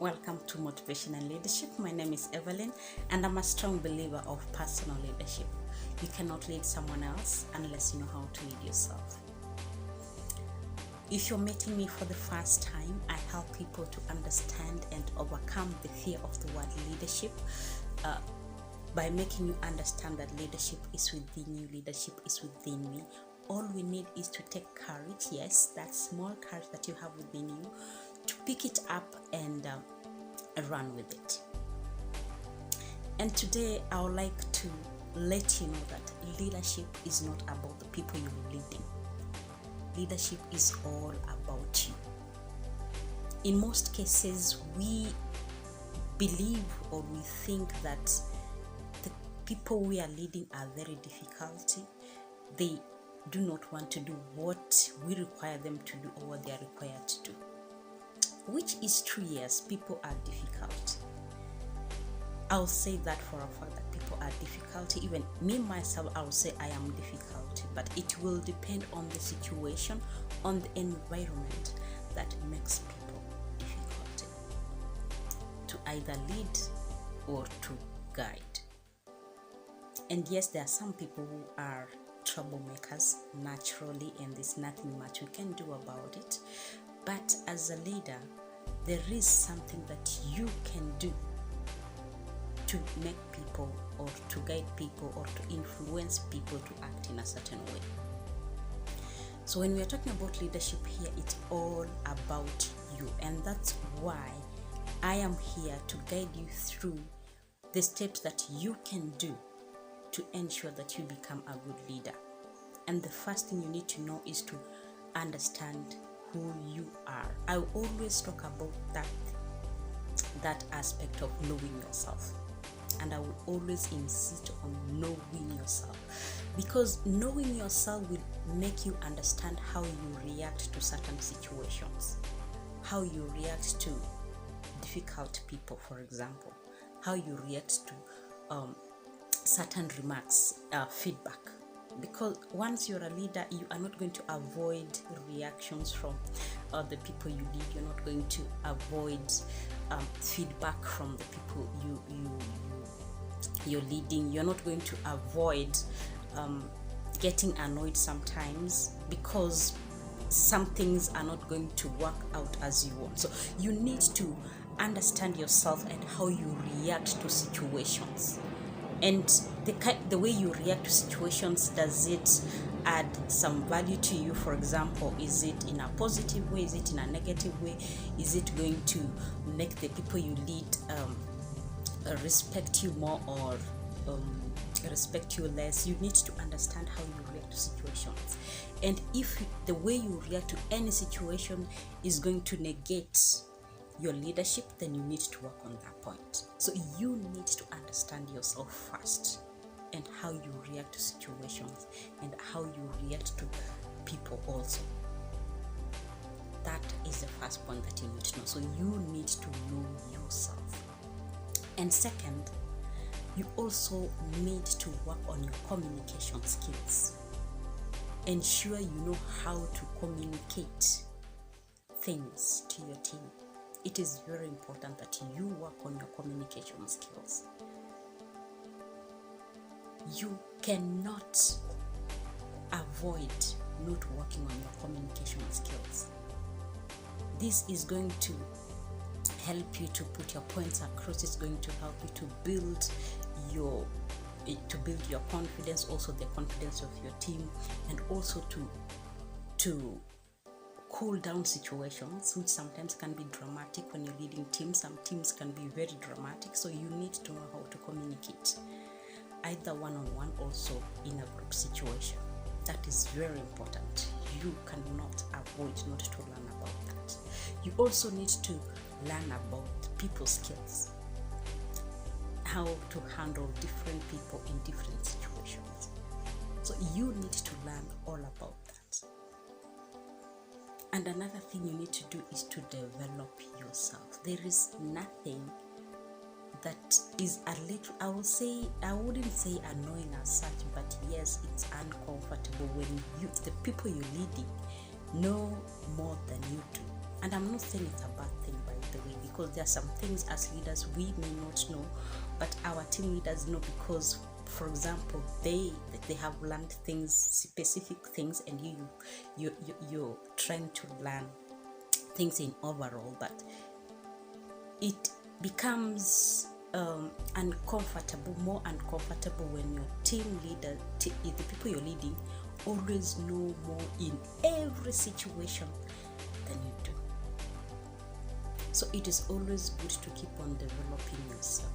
Welcome to Motivation and Leadership. My name is Evelyn, and I'm a strong believer of personal leadership. You cannot lead someone else unless you know how to lead yourself. If you're meeting me for the first time, I help people to understand and overcome the fear of the word leadership by making you understand that leadership is within you, leadership is within me. All we need is to take courage, yes, that small courage that you have within you, to pick it up and run with it. And today I would like to let you know that leadership is not about the people you're leading. Leadership is all about you. In most cases, we believe or we think that the people we are leading are very difficult. They do not want to do what we require them to do or what they are required to do. Which is true, yes, people are difficult. I'll say that for a fact that people are difficult. Even me myself, I'll say I am difficult, but it will depend on the situation, on the environment that makes people difficult to either lead or to guide. And yes, there are some people who are troublemakers naturally, and there's nothing much we can do about it. But as a leader, there is something that you can do to make people or to guide people or to influence people to act in a certain way. So when we are talking about leadership here, it's all about you. And that's why I am here to guide you through the steps that you can do to ensure that you become a good leader. And the first thing you need to know is to understand who you are. I always talk about that aspect of knowing yourself, and I will always insist on knowing yourself, because knowing yourself will make you understand how you react to certain situations, how you react to difficult people, for example, how you react to certain remarks, feedback. Because once you're a leader, you are not going to avoid reactions from the people you lead. You're not going to avoid feedback from the people you're leading. You're not going to avoid getting annoyed sometimes because some things are not going to work out as you want. So you need to understand yourself and how you react to situations. And the way you react to situations, does it add some value to you? For example, is it in a positive way? Is it in a negative way? Is it going to make the people you lead respect you more or respect you less? You need to understand how you react to situations. And if the way you react to any situation is going to negate your leadership, then you need to work on that point. So you need to understand yourself first, and how you react to situations, and how you react to people also. That is the first point that you need to know. So you need to know yourself. And second, you also need to work on your communication skills. Ensure you know how to communicate things to your team. It is very important that you work on your communication skills. You cannot avoid not working on your communication skills. This is going to help you to put your points across. It's going to help you to build your confidence, also the confidence of your team, and also to cool down situations, which sometimes can be dramatic when you're leading teams. Some teams can be very dramatic, so you need to know how to communicate, either one-on-one, also in a group situation. That is very important. You cannot avoid not to learn about that. You also need to learn about people skills, how to handle different people in different situations. So you need to learn all about that. And another thing you need to do is to develop yourself. There is nothing that is a little, I wouldn't say annoying as such, but yes, it's uncomfortable when the people you're leading know more than you do. And I'm not saying it's a bad thing, by the the way, because there are some things as leaders we may not know, but our team leaders know, because for example they have learned things, specific things, and you're trying to learn things in overall, but it becomes more uncomfortable when your team leader, the people you're leading, always know more in every situation than you do. So it is always good to keep on developing yourself.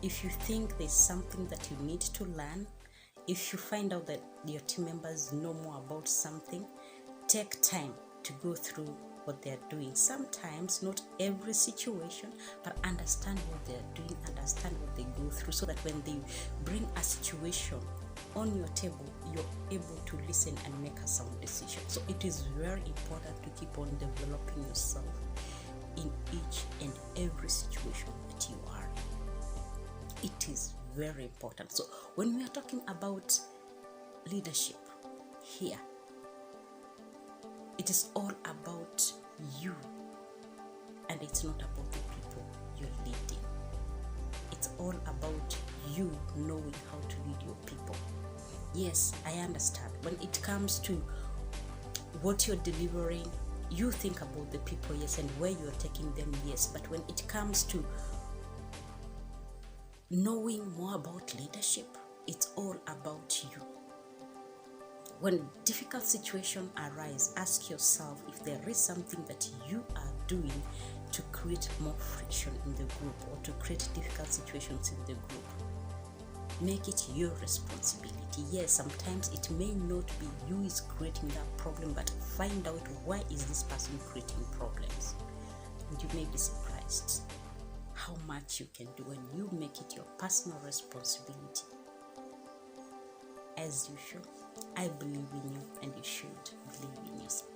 If you think there's something that you need to learn, if you find out that your team members know more about something, take time to go through what they're doing. Sometimes not every situation, but understand what they're doing, understand what they go through, so that when they bring a situation on your table, you're able to listen and make a sound decision. So it is very important to keep on developing yourself in each and every situation that you are in. It is very important. So when we are talking about leadership here, it is all about you, and it's not about the people you're leading. It's all about you knowing how to lead your people. Yes, I understand. When it comes to what you're delivering, you think about the people, yes, and where you're taking them, yes. But when it comes to knowing more about leadership, it's all about you. When difficult situations arise, ask yourself if there is something that you are doing to create more friction in the group or to create difficult situations in the group. Make it your responsibility. Yes, sometimes it may not be you is creating that problem, but find out why is this person creating problems. And you may be surprised how much you can do when you make it your personal responsibility. As usual, I believe in you, and you should believe in yourself.